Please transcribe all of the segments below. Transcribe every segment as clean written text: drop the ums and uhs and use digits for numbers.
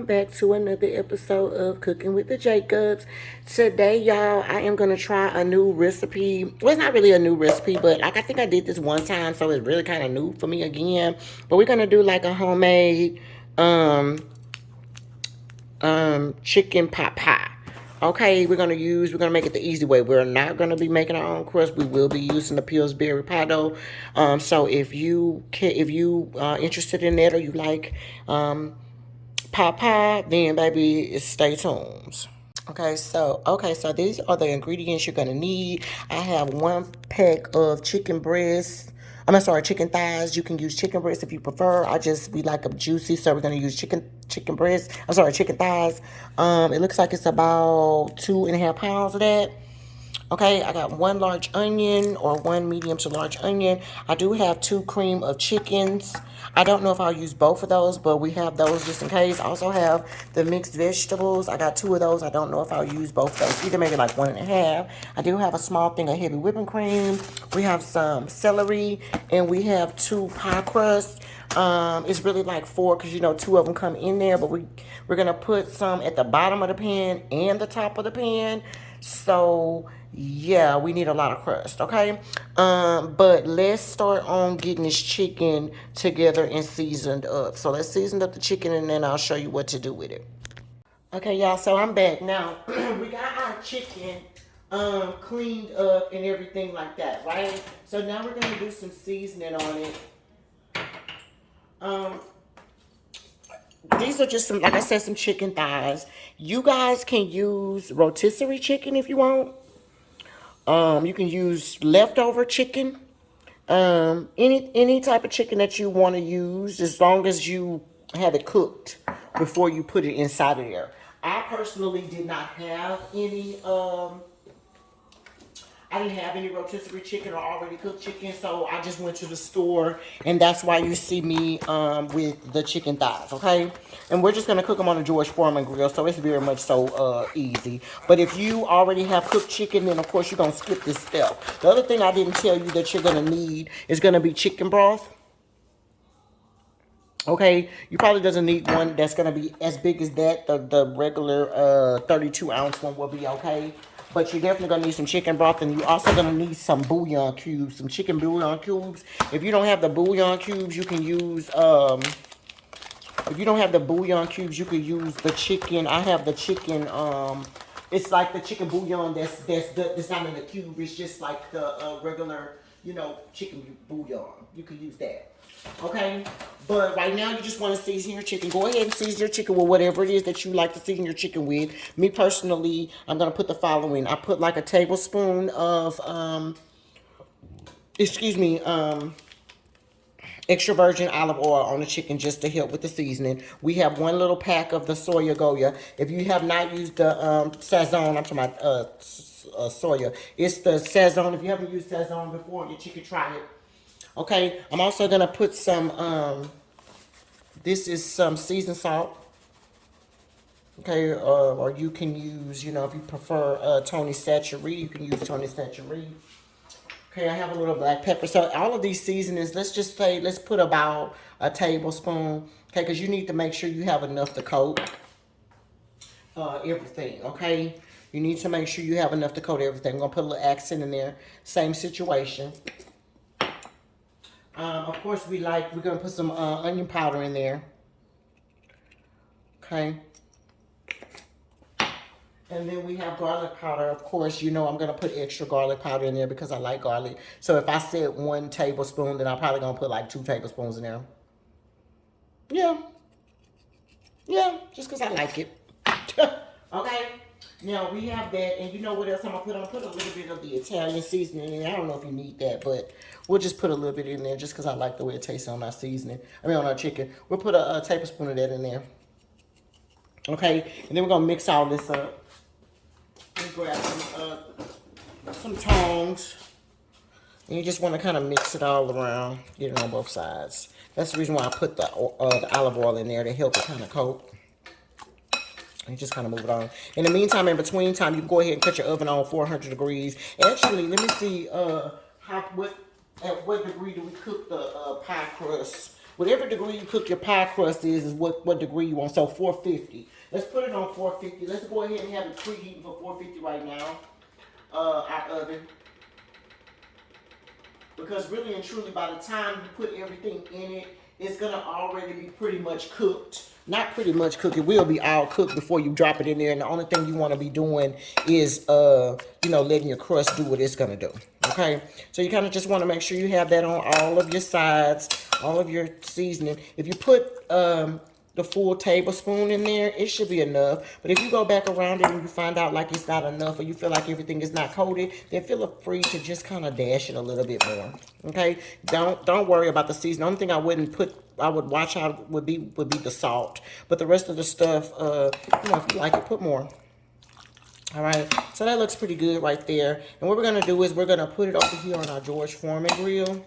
welcome back to another episode of Cooking with the Jacobs. Today, y'all, I am going to try a new recipe. Well, it's not really a new recipe, but like I think I did this one time, so it's really kind of new for me again. But we're going to do like a homemade um chicken pot pie. Okay, we're gonna make it the easy way. We're not gonna be making our own crust. We will be using the Pillsbury pie dough. So if you interested in that, or you like pot pie, then baby, stay tuned. Okay, so these are the ingredients you're gonna need. I have 1 pack of chicken breasts. Sorry, chicken thighs. You can use chicken breasts if you prefer. We like them juicy, so we're gonna use chicken breasts. Chicken thighs. It looks like it's about 2.5 pounds of that. Okay, I got 1 large onion or 1 medium to large onion. I do have 2 cream of chickens. I don't know if I'll use both of those, but we have those just in case. I also have the mixed vegetables. I got 2 of those. I don't know if I'll use both of those. Either maybe like 1.5. I do have a small thing of heavy whipping cream. We have some celery, and we have 2 pie crusts. It's really like 4 because 2 of them come in there, but we're gonna put some at the bottom of the pan and the top of the pan. So yeah, we need a lot of crust, okay? But let's start on getting this chicken together and seasoned up. So let's season up the chicken, and then I'll show you what to do with it. Okay, y'all, so I'm back now. We got our chicken cleaned up and everything like that, right? So now we're gonna do some seasoning on it. Um, these are just some, like I said, some chicken thighs. You guys can use rotisserie chicken if you want. You can use leftover chicken. Any type of chicken that you want to use, as long as you have it cooked before you put it inside of there. I personally did not have any I didn't have any rotisserie chicken or already cooked chicken, so I just went to the store, and that's why you see me with the chicken thighs, okay? And we're just gonna cook them on a George Foreman grill, so it's very much so easy. But if you already have cooked chicken, then of course you're gonna skip this step. The other thing I didn't tell you that you're gonna need is gonna be chicken broth. Okay, you probably doesn't need one that's gonna be as big as that. The regular 32-ounce one will be okay. But you're definitely gonna need some chicken broth, and you're also gonna need some bouillon cubes, some chicken bouillon cubes. If you don't have the bouillon cubes, you can use if you don't have the bouillon cubes, you can use the chicken. I have the chicken it's like the chicken bouillon that's not in the cube. It's just like the regular, chicken bouillon. You can use that. Okay, but right now you just want to season your chicken. Go ahead and season your chicken with whatever it is that you like to season your chicken with. Me personally, I'm gonna put the following. I put like a tablespoon of excuse me, extra virgin olive oil on the chicken just to help with the seasoning. We have 1 little pack of the soya goya. If you have not used the sazon, I'm talking about soya. It's the sazon. If you haven't used sazon before on your chicken, try it. Okay, I'm also gonna put some, this is some seasoned salt. Okay, or you can use, if you prefer Tony Chachere, you can use Tony Chachere. Okay, I have a little black pepper. So all of these seasonings, let's put about a tablespoon. Okay, because you need to make sure you have enough to coat everything. Okay, you need to make sure you have enough to coat everything. I'm gonna put a little accent in there. Same situation. Of course, we're gonna put some onion powder in there. Okay. And then we have garlic powder. Of course, I'm gonna put extra garlic powder in there because I like garlic. So if I said 1 tablespoon, then I'm probably gonna put like 2 tablespoons in there. Yeah. Yeah, just because I like it. Okay. Now we have that, and you know what else I'm gonna put? I'm gonna put a little bit of the Italian seasoning in there. I don't know if you need that, but we'll just put a little bit in there just because I like the way it tastes on our seasoning. On our chicken. We'll put a tablespoon of that in there. Okay, and then we're gonna mix all this up. Let me grab some tongs, and you just want to kind of mix it all around, get it on both sides. That's the reason why I put the olive oil in there to help it kind of coat. And just kind of move it on. In the meantime, in between time, you can go ahead and cut your oven on 400 degrees. Actually, let me see at what degree do we cook the pie crust. Whatever degree you cook your pie crust is what degree you want. So 450. Let's put it on 450. Let's go ahead and have it preheating for 450 right now. Our oven. Because really and truly, by the time you put everything in it, it's gonna already be pretty much cooked. Not pretty much cooked, it will be all cooked before you drop it in there. And the only thing you wanna be doing is, letting your crust do what it's gonna do, okay? So you kinda just wanna make sure you have that on all of your sides, all of your seasoning. If you put, the full tablespoon in there, it should be enough. But if you go back around it and you find out like it's not enough or you feel like everything is not coated, then feel free to just kind of dash it a little bit more. Okay? Don't worry about the seasoning. The only thing I would watch out would be the salt. But the rest of the stuff, if you like it, put more. All right, so that looks pretty good right there. And what we're gonna do is we're gonna put it over here on our George Foreman grill.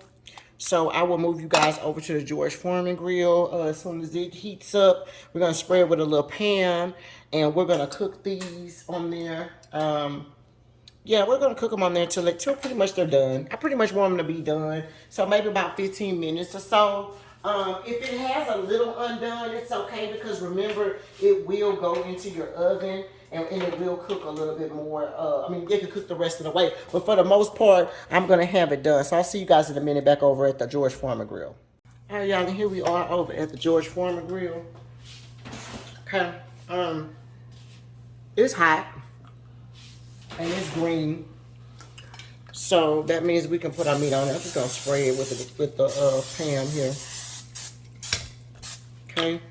So I will move you guys over to the George Foreman grill. As soon as it heats up, we're going to spray it with a little pan. And we're going to cook these on there. Yeah, we're going to cook them on there till pretty much they're done. I pretty much want them to be done. So maybe about 15 minutes or so. If it has a little undone, it's okay. Because remember, it will go into your oven. And it will cook a little bit more. It can cook the rest of the way. But for the most part, I'm going to have it done. So I'll see you guys in a minute back over at the George Foreman grill. All right, y'all, and here we are over at the George Foreman grill. Okay. It's hot. And it's green. So that means we can put our meat on it. I'm just going to spray it with the pan here. Okay.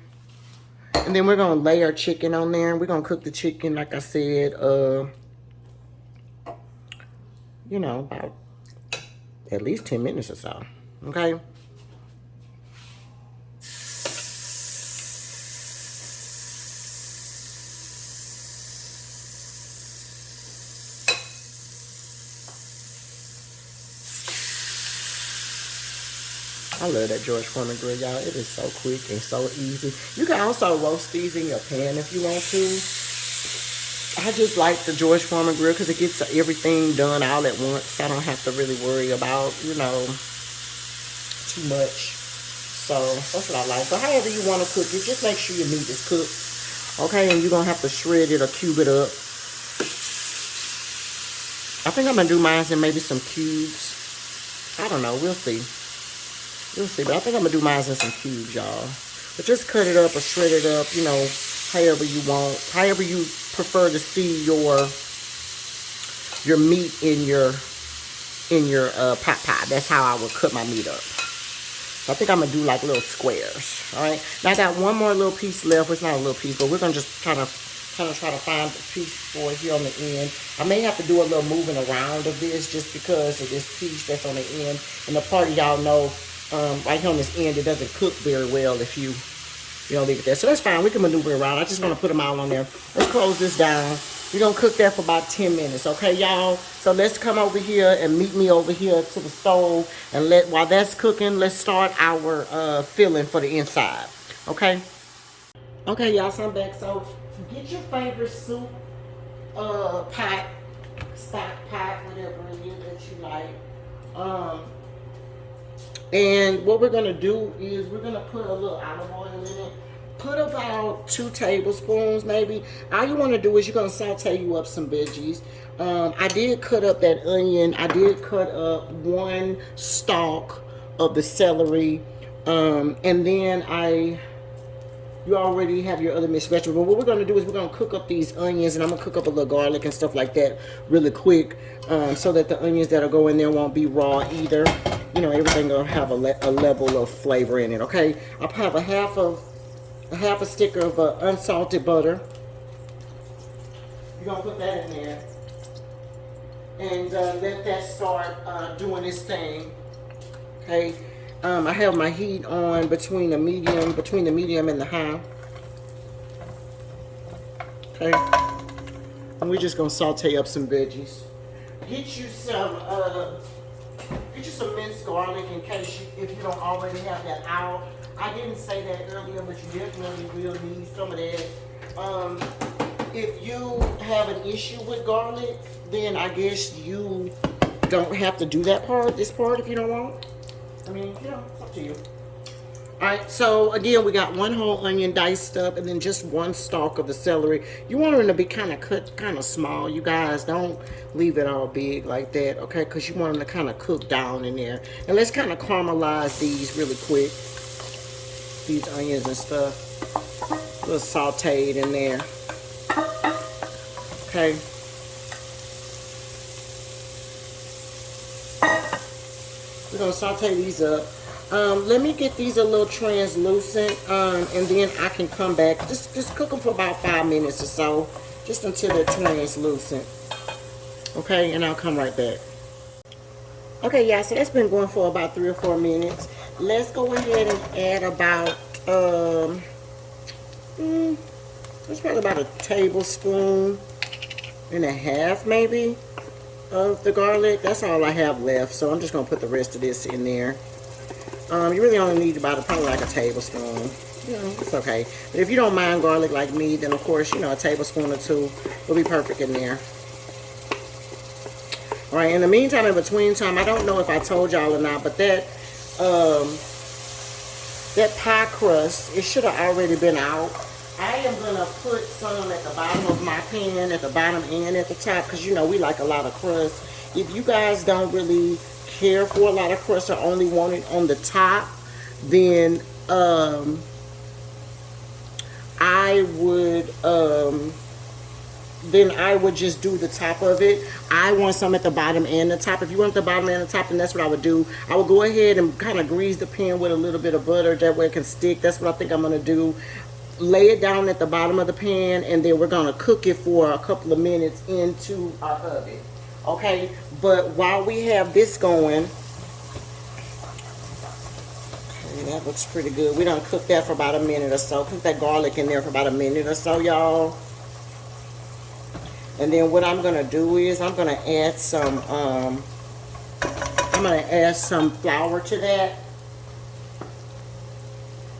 And then we're going to lay our chicken on there. We're going to cook the chicken, like I said, about at least 10 minutes or so. Okay? I love that George Foreman grill, y'all. It is so quick and so easy. You can also roast these in your pan if you want to. I just like the George Foreman grill because it gets everything done all at once. I don't have to really worry about, too much. So that's what I like. But however you want to cook it, just make sure your meat is cooked. Okay, and you're going to have to shred it or cube it up. I think I'm going to do mine in maybe some cubes. I don't know. We'll see. We'll see, but I think I'm going to do mine in some cubes, y'all. But just cut it up or shred it up, however you want. However you prefer to see your meat in your pot pie. That's how I would cut my meat up. So I think I'm going to do like little squares, all right? Now I got one more little piece left. It's not a little piece, but we're going to just try to find a piece for it here on the end. I may have to do a little moving around of this just because of this piece that's on the end. And the part y'all know, right here on this end, it doesn't cook very well if you don't leave it there. So that's fine. We can maneuver around. I just want to put them all on there. Let's close this down. We're going to cook that for about 10 minutes. Okay, y'all? So let's come over here and meet me over here to the stove. And while that's cooking, let's start our filling for the inside. Okay? Okay, y'all. So I'm back. So get your favorite soup pot, stock pot, whatever it is that you like. And what we're going to do is we're going to put a little olive oil in it. Put about 2 tablespoons maybe. All you want to do is you're going to saute you up some veggies. I did cut up that onion. I did cut up 1 stalk of the celery. And then you already have your other mixed vegetables. But what we're going to do is we're going to cook up these onions. And I'm going to cook up a little garlic and stuff like that really quick. So that the onions that'll go in there won't be raw either. Everything will have a level of flavor in it, okay? I'll have a half a stick of unsalted butter. You're going to put that in there. And let that start doing its thing, okay? I have my heat on between the medium and the high. Okay? And we're just going to saute up some veggies. Get you some minced garlic if you don't already have that out. I didn't say that earlier, but you definitely will need some of that. If you have an issue with garlic, then I guess you don't have to do this part if you don't want. It's up to you. All right, so again, we got one whole onion diced up and then just one stalk of the celery. You want them to be kind of cut, kind of small. You guys don't leave it all big like that, okay? Because you want them to kind of cook down in there. And let's kind of caramelize these really quick, these onions and stuff. A little sauteed in there, okay? We're gonna saute these up. Let me get these a little translucent, and then I can come back. Just cook them for about 5 minutes or so, just until they're translucent. Okay, and I'll come right back. Okay, yeah, so that's been going for about 3 or 4 minutes. Let's go ahead and add about, it's probably about a tablespoon and a half, maybe, of the garlic. That's all I have left, so I'm just gonna put the rest of this in there. You really only need about probably like a tablespoon. You know, it's okay. But if you don't mind garlic like me, then of course, you know, a tablespoon or 2 will be perfect in there. All right, in the meantime, in between time, I don't know if I told y'all or not, but that pie crust, it should have already been out. I am gonna put some at the bottom of my pan, at the bottom and at the top, because you know we like a lot of crust. If you guys don't really care for a lot of crust or only want it on the top, then I would just do the top of it. I want some at the bottom and the top. If you want the bottom and the top, then that's what I would do. I would go ahead and kind of grease the pan with a little bit of butter, that way it can stick. That's what I think I'm gonna do. Lay it down at the bottom of the pan, and then we're gonna cook it for a couple of minutes into our oven. Okay, but while we have this going, okay, that looks pretty good. We done cooked that for about a minute or so. Cook that garlic in there for about a minute or so, y'all. And then what I'm gonna do is I'm gonna add some flour to that.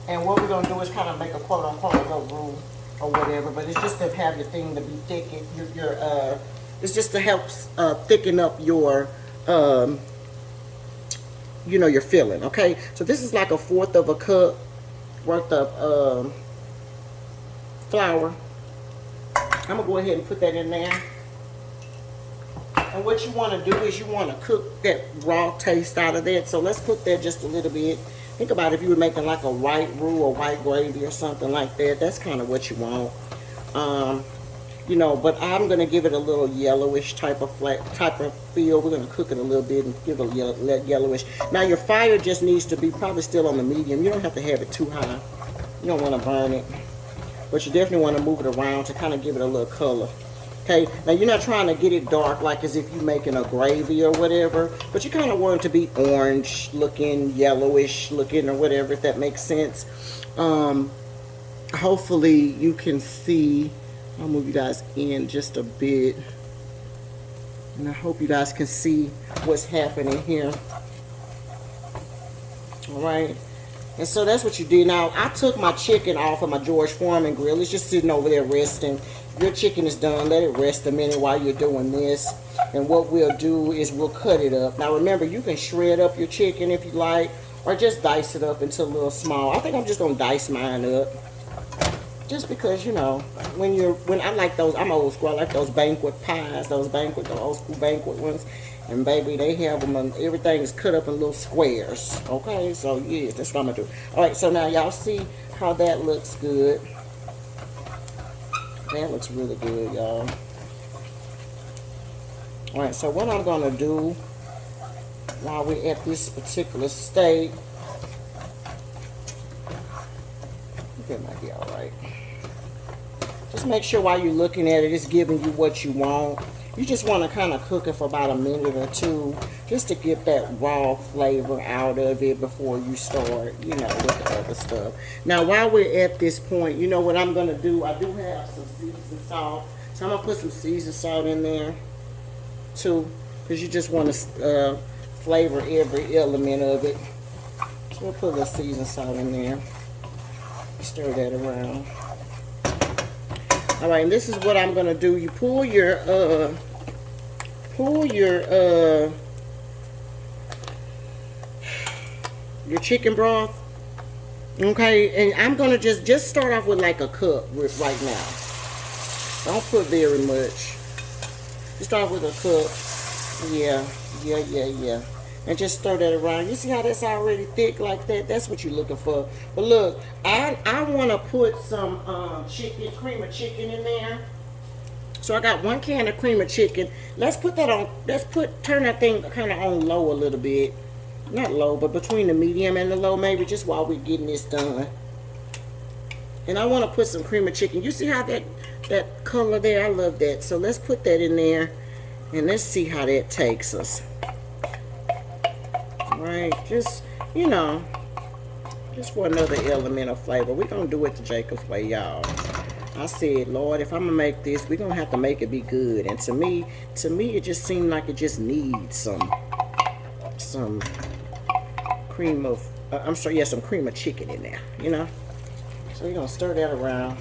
And what we're gonna do is kind of make a quote unquote little roux or whatever, but it's just to have your thing to be thick. It's just to help thicken up your, you know, your filling. Okay, so this is like 1/4 of a cup worth of flour. I'm gonna go ahead and put that in there. And what you want to do is you want to cook that raw taste out of that. So let's cook that just a little bit. Think about if you were making like a white roux or white gravy or something like that. That's kind of what you want. You know, but I'm gonna give it a little yellowish type of feel. We're gonna cook it a little bit and give it a yellowish. Now your fire just needs to be probably still on the medium. You don't have to have it too high. You don't want to burn it, but you definitely want to move it around to kind of give it a little color. Okay, now you're not trying to get it dark like as if you're making a gravy or whatever, but you kind of want it to be orange looking, yellowish looking, or whatever, if that makes sense. Hopefully you can see. I'll move you guys in just a bit, and I hope you guys can see what's happening here. All right, and so that's what you did. Now I took my chicken off of my George Foreman grill. It's just sitting over there resting. Your chicken is done. Let it rest a minute while you're doing this, and what we'll do is we'll cut it up. Now remember, you can shred up your chicken if you like, or just dice it up into a little small. I think I'm just gonna dice mine up. Just because, you know, when I like those, I'm old school, I like those banquet pies, the old school banquet ones. And baby, they have them, and everything is cut up in little squares. Okay, so yes, that's what I'm gonna do. All right, so now y'all see how that looks good. That looks really good, y'all. All right, so what I'm gonna do while we're at this particular state, that might be all right. Just make sure while you're looking at it, it's giving you what you want. You just want to kind of cook it for about a minute or 2, just to get that raw flavor out of it before you start, you know, with the other stuff. Now, while we're at this point, you know what I'm going to do? I do have some seasoned salt. So I'm going to put some seasoned salt in there, too, because you just want to flavor every element of it. So we'll put a little seasoned salt in there. Stir that around. All right, and this is what I'm gonna do. You pull your chicken broth, Okay, and I'm gonna just start off with like a cup with right now. Don't put very much. Just start with a cup. Yeah, yeah. And just stir that around. You see how that's already thick like that? That's what you're looking for. But look, I want to put some chicken, cream of chicken in there. So I got 1 can of cream of chicken. Let's put that on. Turn that thing kind of on low a little bit. Not low, but between the medium and the low, maybe, just while we're getting this done. And I want to put some cream of chicken. You see how that color there? I love that. So let's put that in there, and let's see how that takes us. All right, just, you know, just for another element of flavor. We're going to do it the Jacob's way, y'all. I said, Lord, if I'm going to make this, we're going to have to make it be good. And to me, it just seemed like it just needs some cream of, I'm sorry, yeah, some cream of chicken in there, you know. So you're going to stir that around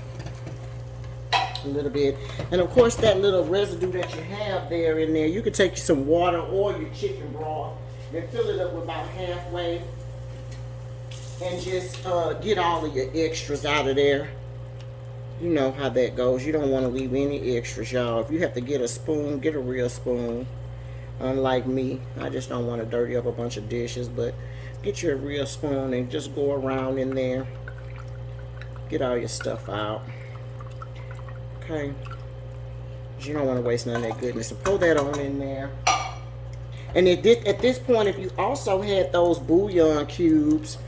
a little bit. And of course, that little residue that you have there in there, you could take some water or your chicken broth and fill it up about halfway. And just get all of your extras out of there. You know how that goes. You don't want to leave any extras, y'all. If you have to get a spoon, get a real spoon. Unlike me, I just don't want to dirty up a bunch of dishes, but get you a real spoon and just go around in there. Get all your stuff out. Okay. You don't want to waste none of that goodness. So pour that on in there. And at this point, if you also had those bouillon cubes,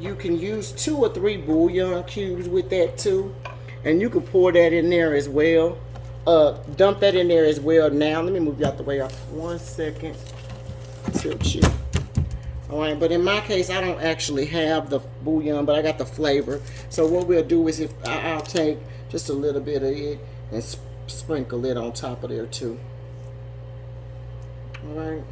you can use 2 or 3 bouillon cubes with that too. And you can pour that in there as well. Dump that in there as well now. Let me move you out the way. 1 second. Tilt you. Alright, but in my case, I don't actually have the bouillon, but I got the flavor. So what we'll do is I'll take just a little bit of it and sprinkle it on top of there too. Alright.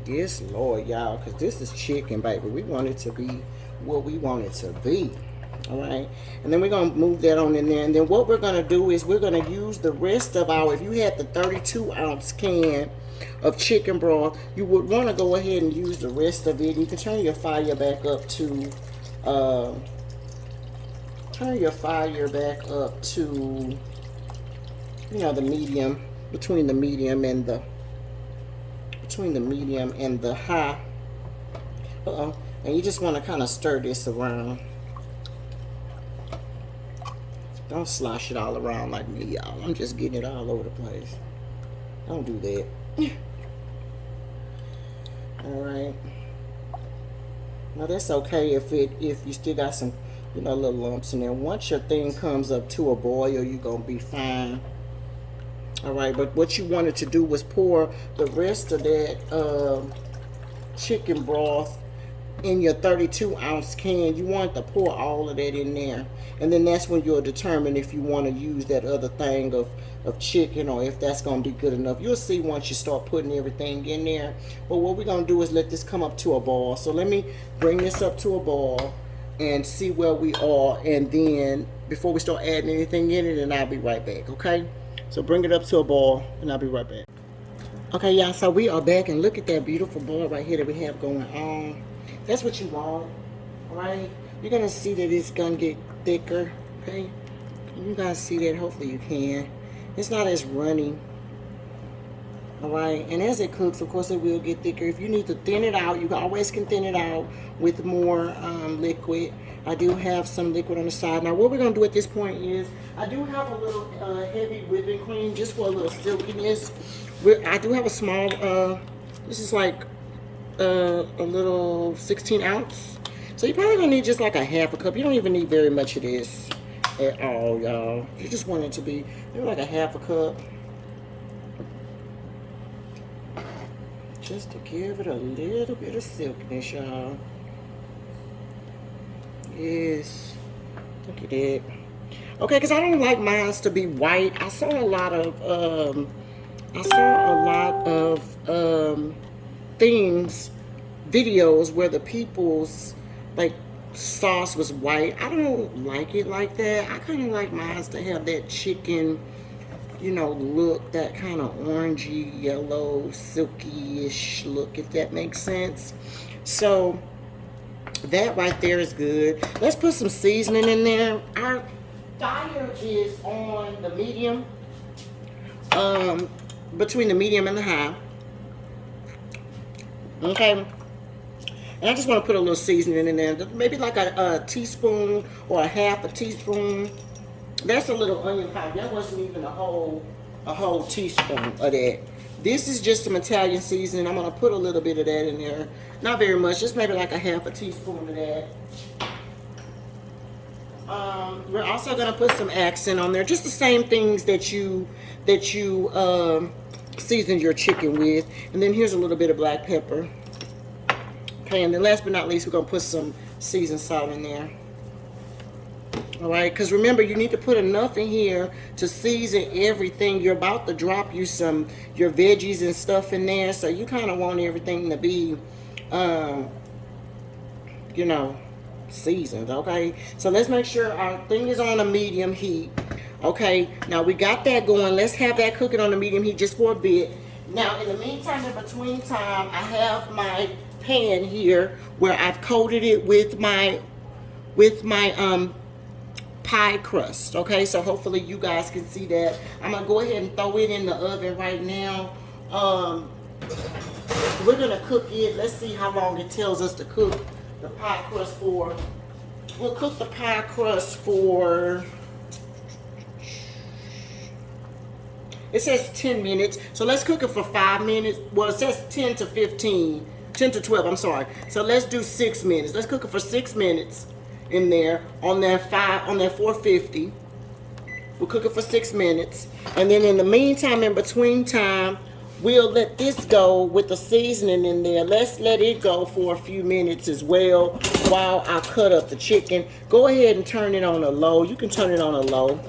Yes, Lord, y'all, because this is chicken, baby. We want it to be what we want it to be. All right, and then we're going to move that on in there. And then what we're going to do is we're going to use the rest of our, if you had the 32-ounce can of chicken broth, you would want to go ahead and use the rest of it. You can turn your fire back up to, you know, the medium, between the medium and the high. And you just want to kind of stir this around. Don't slosh it all around like me, y'all. I'm just getting it all over the place. Don't do that. All right. Now that's okay if you still got some, you know, little lumps in there. Once your thing comes up to a boil, you're gonna be fine. All right, but what you wanted to do was pour the rest of that chicken broth in your 32-ounce can. You want to pour all of that in there, and then that's when you'll determine if you want to use that other thing of chicken or if that's going to be good enough. You'll see once you start putting everything in there. But what we're going to do is let this come up to a boil. So let me bring this up to a boil and see where we are, and then before we start adding anything in it, and I'll be right back. Okay, so bring it up to a boil and I'll be right back. Okay, y'all, so we are back, and look at that beautiful boil right here that we have going on. That's what you want, right? You're going to see that it's going to get thicker, okay? You guys see that? Hopefully you can. It's not as runny, all right? And as it cooks, of course, it will get thicker. If you need to thin it out, you always can thin it out with more liquid. I do have some liquid on the side. Now, what we're going to do at this point is I do have a little heavy whipping cream just for a little silkiness. I do have a small, this is like a little 16-ounce. So you're probably gonna need just like a half a cup. You don't even need very much of this at all, y'all. You just want it to be maybe like a half a cup, just to give it a little bit of silkiness, y'all. Yes, look at it. Okay, because I don't like mine to be white. I saw a lot of videos where the people's like sauce was white. I don't like it like that. I kind of like mine to have that chicken, you know, look, that kind of orangey, yellow, silky-ish look, if that makes sense. So That right there is good. Let's put some seasoning in there. Our fire is on the medium, between the medium and the high. Okay. And I just want to put a little seasoning in there. Maybe like a teaspoon or a half a teaspoon. That's a little onion powder. That wasn't even a whole teaspoon of that. This is just some Italian seasoning. I'm going to put a little bit of that in there. Not very much, just maybe like a half a teaspoon of that. We're also going to put some accent on there. Just the same things that you seasoned your chicken with. And then here's a little bit of black pepper. Okay, and then last but not least, we're going to put some seasoned salt in there. All right, because remember, you need to put enough in here to season everything. You're about to drop your veggies and stuff in there, so you kind of want everything to be, you know, seasoned. Okay, so let's make sure our thing is on a medium heat. Okay, now we got that going. Let's have that cooking on a medium heat just for a bit. Now, in the meantime, in between time, I have my pan here where I've coated it with my pie crust. Okay, so hopefully you guys can see that. I'm gonna go ahead and throw it in the oven right now. We're gonna cook it. Let's see how long it tells us to cook the pie crust for. We'll cook the pie crust for, it says 10 minutes, so let's cook it for 5 minutes. Well, it says 10 to 15, 10 to 12, I'm sorry. So let's do 6 minutes. Let's cook it for 6 minutes in there on that 450. We'll cook it for 6 minutes, and then in the meantime, in between time, we'll let this go with the seasoning in there. Let's let it go for a few minutes as well while I cut up the chicken. Go ahead and turn it on a low. You can turn it on a low,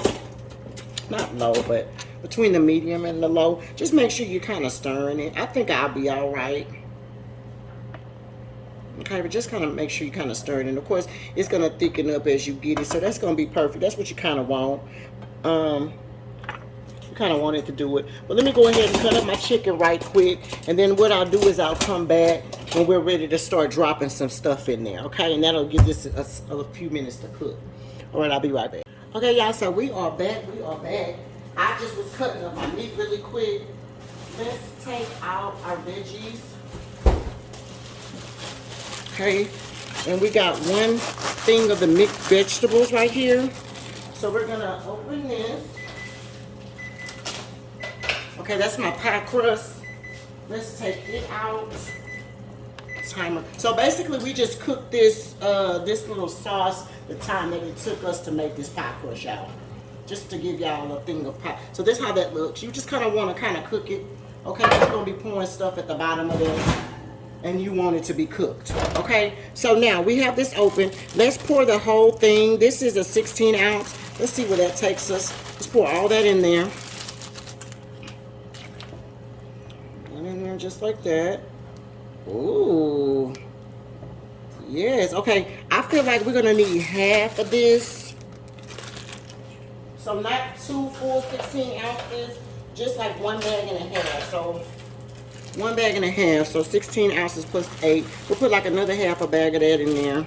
not low, but between the medium and the low. Just make sure you're kind of stirring it. I think I'll be all right. Okay, but just kind of make sure you kind of stir it. And of course, it's going to thicken up as you get it. So that's going to be perfect. That's what you kind of want. You kind of want it to do it. But let me go ahead and cut up my chicken right quick. And then what I'll do is I'll come back when we're ready to start dropping some stuff in there. Okay, and that'll give this a few minutes to cook. All right, I'll be right back. Okay, y'all, so we are back. We are back. I just was cutting up my meat really quick. Let's take out our veggies. Okay, and we got one thing of the mixed vegetables right here. So we're gonna open this. Okay, that's my pie crust. Let's take it out. Timer. So basically, we just cooked this this little sauce the time that it took us to make this pie crust out. Just to give y'all a thing of pie. So this is how that looks. You just kind of want to kind of cook it. Okay, you're gonna be pouring stuff at the bottom of it, and you want it to be cooked. Okay, so now we have this open. Let's pour the whole thing. This is a 16 ounce. Let's see where that takes us. Let's pour all that in there. And in there just like that. Ooh. Yes, okay. I feel like we're gonna need half of this. So not 2 full 16 ounces, just like 1 bag and a half. So 1 bag and a half, so 16 ounces plus 8. We'll put like another half a bag of that in there.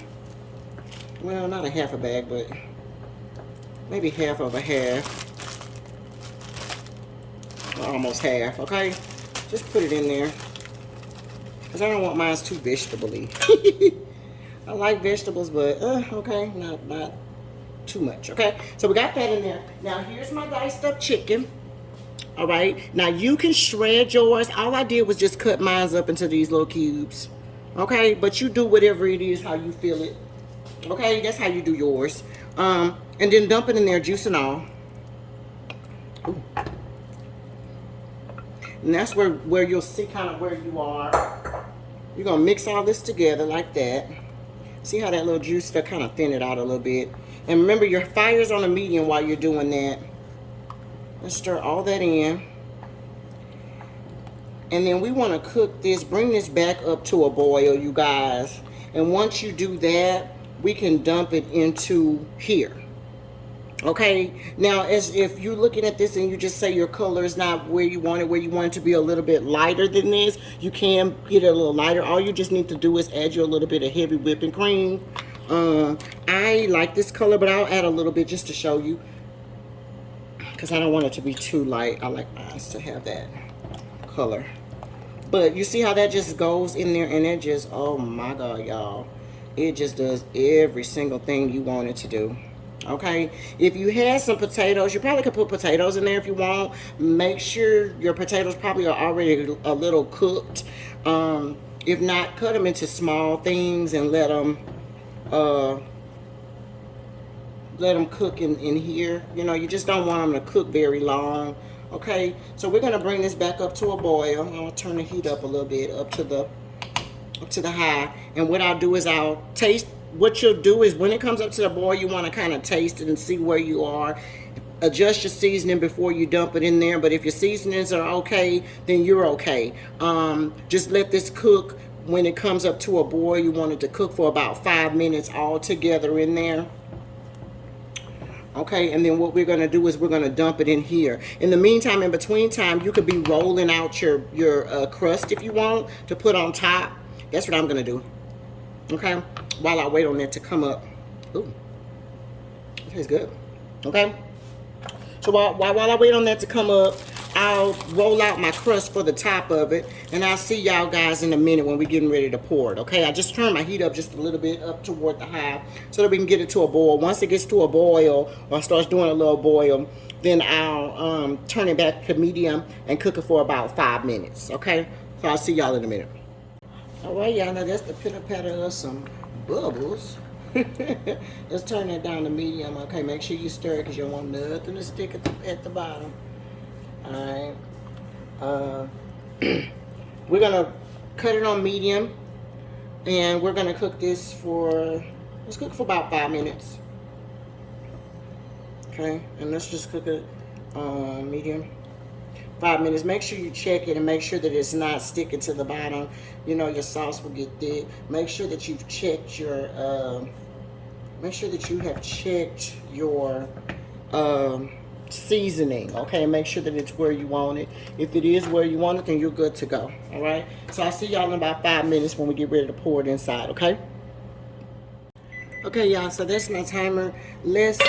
Well, not a half a bag, but maybe half of a half. Or almost half, okay? Just put it in there. Because I don't want mine too vegetable-y. I like vegetables, but okay, not too much, okay? So we got that in there. Now here's my diced up chicken. All right, now you can shred yours. All I did was just cut mine up into these little cubes. Okay, but you do whatever it is, how you feel it. Okay, that's how you do yours. And then dump it in there, juice and all. Ooh. And that's where you'll see kind of where you are. You're gonna mix all this together like that. See how that little juice, that kind of thin it out a little bit. And remember, your fire's on a medium while you're doing that. Let's stir all that in. And then we want to cook this, bring this back up to a boil, you guys. And once you do that, we can dump it into here. Okay, now as if you're looking at this and you just say your color is not where you want it to be a little bit lighter than this, you can get it a little lighter. All you just need to do is add you a little bit of heavy whipping cream. I like this color, but I'll add a little bit just to show you because I don't want it to be too light. I like mine to have that color. But you see how that just goes in there and it just, oh my God, y'all. It just does every single thing you want it to do. Okay, if you had some potatoes, you probably could put potatoes in there if you want. Make sure your potatoes probably are already a little cooked. If not, cut them into small things and uh, let them cook in here. You know, you just don't want them to cook very long. Okay, so we're gonna bring this back up to a boil. I'm gonna turn the heat up a little bit, up to the high. And what I'll do is I'll taste. What you'll do is when it comes up to the boil, you want to kind of taste it and see where you are. Adjust your seasoning before you dump it in there. But if your seasonings are okay, then you're okay. Just let this cook. When it comes up to a boil, you want it to cook for about 5 minutes all together in there. Okay, and then what we're going to do is we're going to dump it in here. In the meantime, in between time, you could be rolling out your crust if you want to put on top. That's what I'm going to do. Okay, while I wait on it to come up. Ooh, it tastes good. Okay, so while I wait on that to come up, I'll roll out my crust for the top of it, and I'll see y'all guys in a minute when we're getting ready to pour it. Okay, I just turned my heat up just a little bit up toward the high so that we can get it to a boil. Once it gets to a boil or starts doing a little boil, then I'll turn it back to medium and cook it for about 5 minutes. Okay, so I'll see y'all in a minute. All right, y'all, now that's the pitter patter of some bubbles. Let's turn that down to medium. Okay, make sure you stir it because you don't want nothing to stick at the bottom. All right. We're going to cut it on medium, and we're going to cook this for, let's cook for about 5 minutes. Okay, and let's just cook it on medium. 5 minutes. Make sure you check it and make sure that it's not sticking to the bottom. You know, your sauce will get thick. Make sure that you've checked your seasoning. Okay, make sure that it's where you want it. If it is where you want it, then you're good to go. All right, so I'll see y'all in about 5 minutes when we get ready to pour it inside. Okay. Okay, y'all, so that's my timer. Let's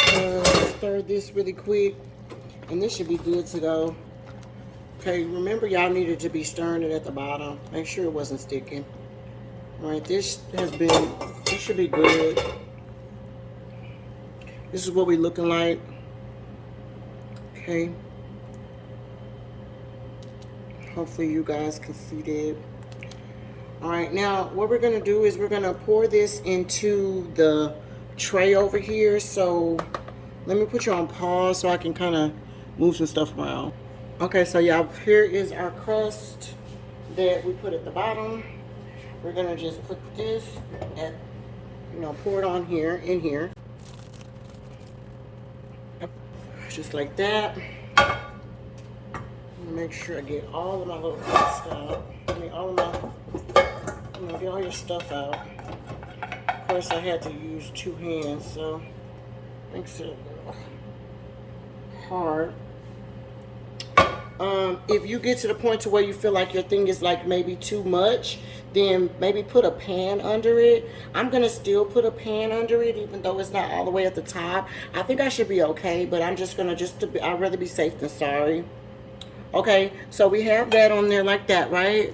stir this really quick, and this should be good to go. Okay, remember y'all needed to be stirring it at the bottom. Make sure it wasn't sticking. All right, this should be good. This is what we're looking like. Okay. Hopefully you guys can see that. All right, now what we're gonna do is we're gonna pour this into the tray over here. So let me put you on pause so I can kind of move some stuff around. Okay, so y'all, here is our crust that we put at the bottom. We're gonna just put this at, pour it on here, in here. Just like that. Make sure I get all of my little crust out. I mean, all of my, get all your stuff out. Of course, I had to use 2 hands, so makes it a little hard. If you get to the point to where you feel like your thing is like maybe too much, then maybe put a pan under it. I'm gonna still put a pan under it, even though it's not all the way at the top. I think I should be okay, but I'm just gonna I'd rather be safe than sorry. Okay, so we have that on there like that, right?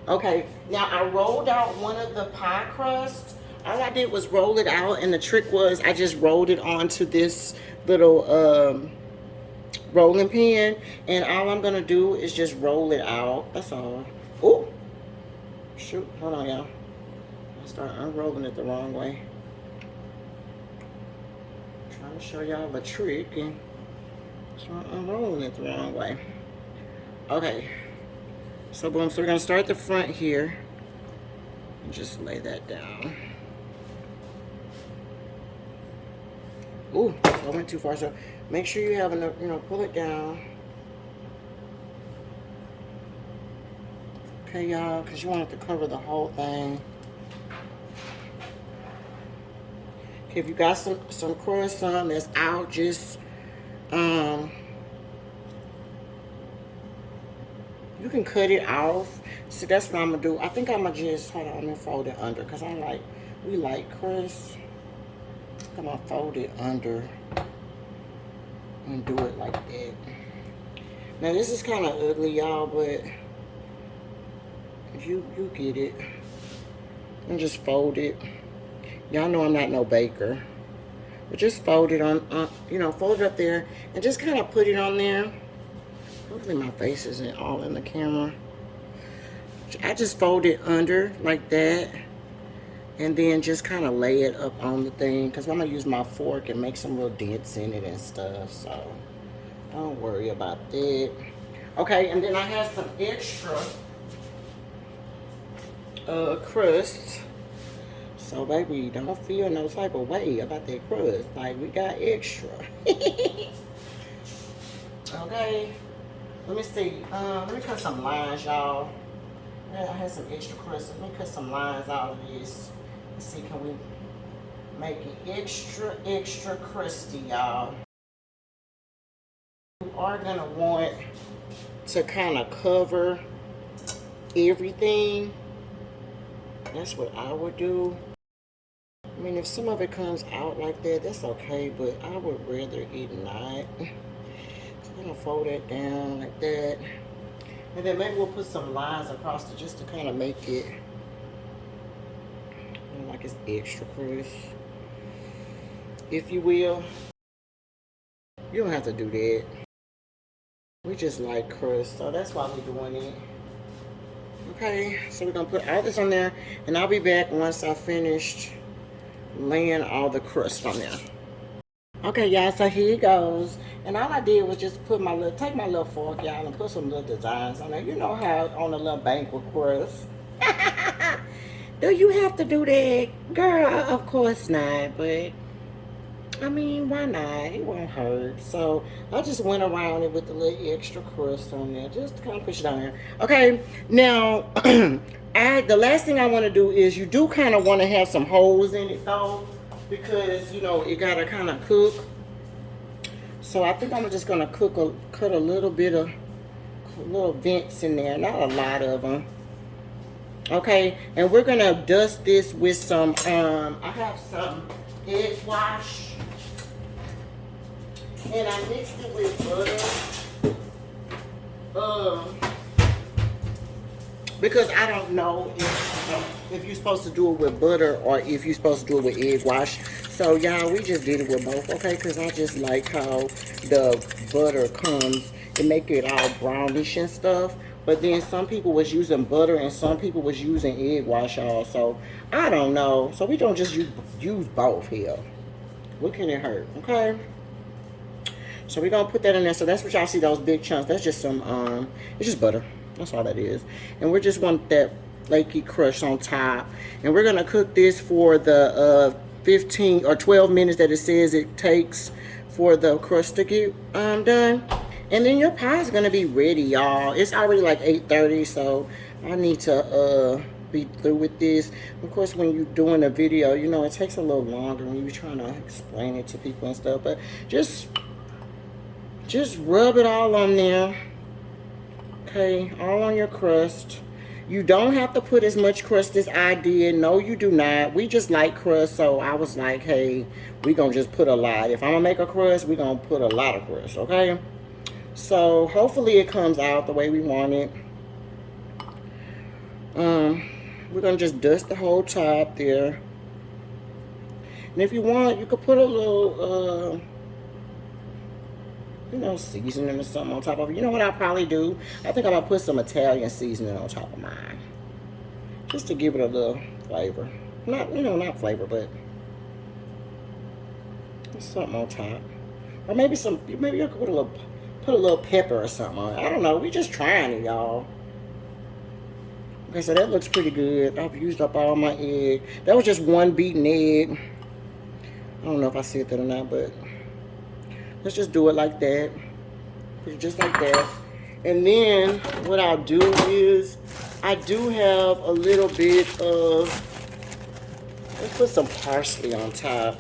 Okay, now I rolled out one of the pie crusts. All I did was roll it out, and the trick was I just rolled it onto this little rolling pin, and all I'm gonna do is just roll it out. That's all. Oh, shoot! Hold on, y'all. I started unrolling it the wrong way. Trying to show y'all a trick and start unrolling it the wrong way. Okay. So boom. So we're gonna start at the front here and just lay that down. Ooh, I went too far. So make sure you have enough, pull it down. Okay, y'all, because you want it to cover the whole thing. If you got some crust that's out, just you can cut it off. So that's what I'm gonna do. I think I'm gonna just hold on and fold it under because we like crust. I'm gonna fold it under and do it like that. Now this is kind of ugly, y'all, but you get it. And just fold it. Y'all know I'm not no baker, but just fold it on, fold it up there and just kind of put it on there. Hopefully my face isn't all in the camera. I just fold it under like that and then just kind of lay it up on the thing because I'm going to use my fork and make some little dents in it and stuff, so don't worry about that. Okay, and then I have some extra crust. So baby, don't feel no type of way about that crust. Like, we got extra. Okay. Let me see. Let me cut some lines, y'all. I had some extra crust. Let me cut some lines out of this. Let's see, can we make it extra, extra crusty, y'all? You are gonna want to kind of cover everything. That's what I would do. I mean, if some of it comes out like that, that's okay, but I would rather it not. So I'm gonna fold it down like that. And then maybe we'll put some lines across it just to kind of make it like it's extra crust, if you will. You don't have to do that. We just like crust, so that's why we're doing it. Okay, so we're gonna put all this on there, and I'll be back once I finished laying all the crust on there. Okay, y'all, so here it goes. And all I did was just put take my little fork, y'all, and put some little designs on there. You know how on a little banquet crust. Do you have to do that? Girl, of course not, but I mean, why not? It won't hurt. So I just went around it with the little extra crust on there, just to kind of push it on there. Okay, now the last thing I want to do is you do kind of want to have some holes in it though, because it gotta kind of cook. So I think I'm just gonna cut a little bit of little vents in there, not a lot of them. Okay, and we're gonna dust this with some I have some egg wash, and I mixed it with butter. Because I don't know if you're supposed to do it with butter or if you're supposed to do it with egg wash. So y'all, we just did it with both, okay? Because I just like how the butter comes to make it all brownish and stuff. But then some people was using butter and some people was using egg wash, y'all. So I don't know. So we don't just use both here. What can it hurt, okay? So we're gonna put that in there. So that's what y'all see, those big chunks. That's just some it's just butter. That's all that is. And we just want that flaky crust on top. And we're gonna cook this for the 15 or 12 minutes that it says it takes for the crust to get done. And then your pie is gonna be ready, y'all. It's already like 8:30, so I need to be through with this. Of course, when you're doing a video, it takes a little longer when you're trying to explain it to people and stuff. But just rub it all on there. Okay, all on your crust. You don't have to put as much crust as I did. No, you do not. We just like crust, so I was like, hey, we gonna just put a lot. If I'm gonna make a crust, we gonna put a lot of crust, okay? So hopefully it comes out the way we want it. We're gonna just dust the whole top there. And if you want, you could put a little seasoning or something on top of it. You know what I'll probably do? I think I'm gonna put some Italian seasoning on top of mine, just to give it a little flavor. Not flavor, but something on top. Or maybe you could put a little pepper or something on it. I don't know. We just trying it, y'all. Okay, so that looks pretty good. I've used up all my egg. That was just one beaten egg. I don't know if I said that or not, but let's just do it like that. Just like that. And then what I'll do is I do have a little bit of, let's put some parsley on top.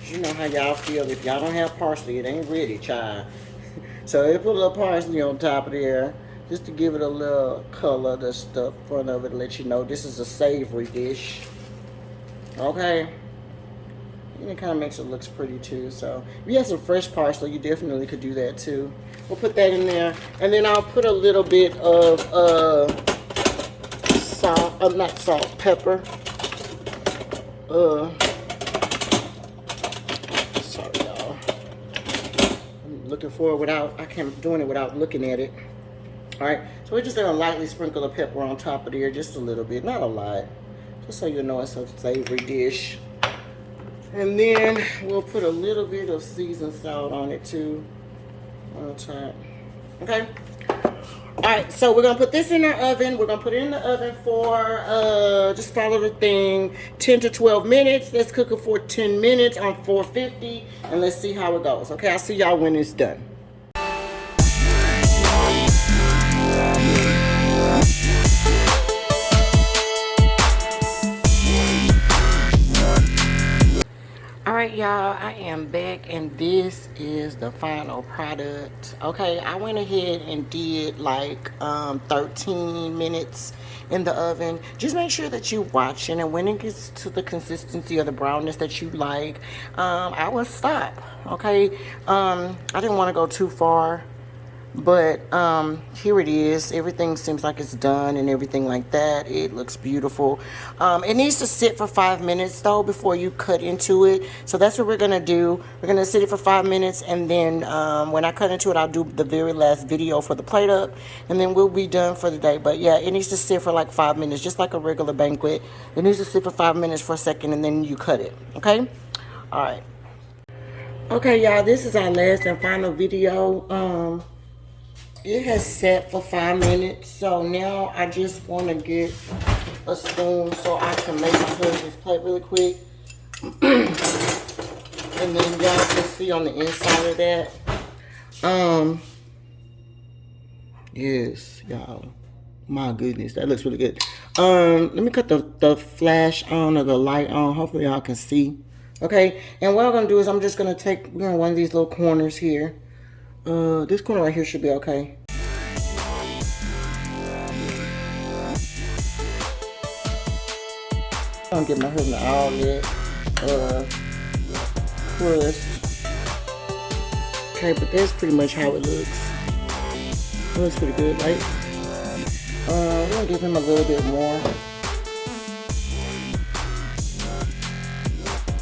You know how y'all feel. If y'all don't have parsley, it ain't ready, child. So they put a little parsley on top of there just to give it a little color, the stuff front of it, to let you know this is a savory dish. Okay. And it kind of makes it look pretty too. So if you have some fresh parsley, you definitely could do that too. We'll put that in there. And then I'll put a little bit of salt, not salt, pepper. Sorry y'all. I'm looking for it without, I can't doing it without looking at it. Alright, so we're just gonna lightly sprinkle the pepper on top of there, just a little bit, not a lot. Just so you know it's a savory dish. And then we'll put a little bit of seasoned salt on it too, on top. Okay. All right, so we're gonna put this in our oven. We're gonna put it in the oven for just follow the thing, 10 to 12 minutes. Let's cook it for 10 minutes on 450, and let's see how it goes. Okay, I'll see y'all when it's done. Alright y'all, I am back and this is the final product. Okay, I went ahead and did like 13 minutes in the oven. Just make sure that you're watching, and when it gets to the consistency or the brownness that you like, I will stop. Okay, I didn't want to go too far, but here it is. Everything seems like it's done and everything like that. It looks beautiful. It needs to sit for 5 minutes though before you cut into it. So that's what we're gonna do. We're gonna sit it for 5 minutes, and then when I cut into it, I'll do the very last video for the plate up, and then we'll be done for the day. But yeah, it needs to sit for like 5 minutes, just like a regular banquet. It needs to sit for 5 minutes for a second, and then you cut it. Okay. All right. Okay, y'all. This is our last and final video. It has sat for 5 minutes, so now I just want to get a spoon so I can make my husband's plate really quick. And then y'all can see on the inside of that. Yes, y'all. My goodness, that looks really good. Let me cut the flash on or the light on. Hopefully y'all can see. Okay, and what I'm gonna do is I'm just gonna take one of these little corners here. This corner right here should be okay. I'm gonna get my husband all that crust. Okay, but that's pretty much how it looks. It looks pretty good, right? We're gonna give him a little bit more.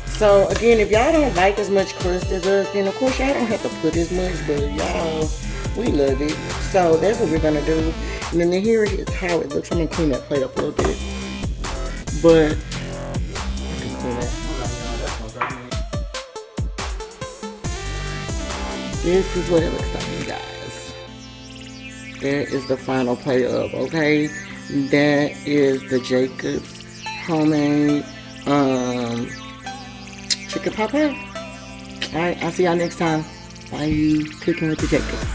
So again, if y'all don't like as much crust as us, then of course y'all don't have to put as much, but y'all, we love it. So that's what we're gonna do. And then here is how it looks. I'm gonna clean that plate up a little bit. But I can clean that. This is what it looks like, you guys. That is the final plate up, okay? That is the Jacob's homemade chicken pot pie. Alright, I'll see y'all next time. Bye. Cooking with the Jacobs.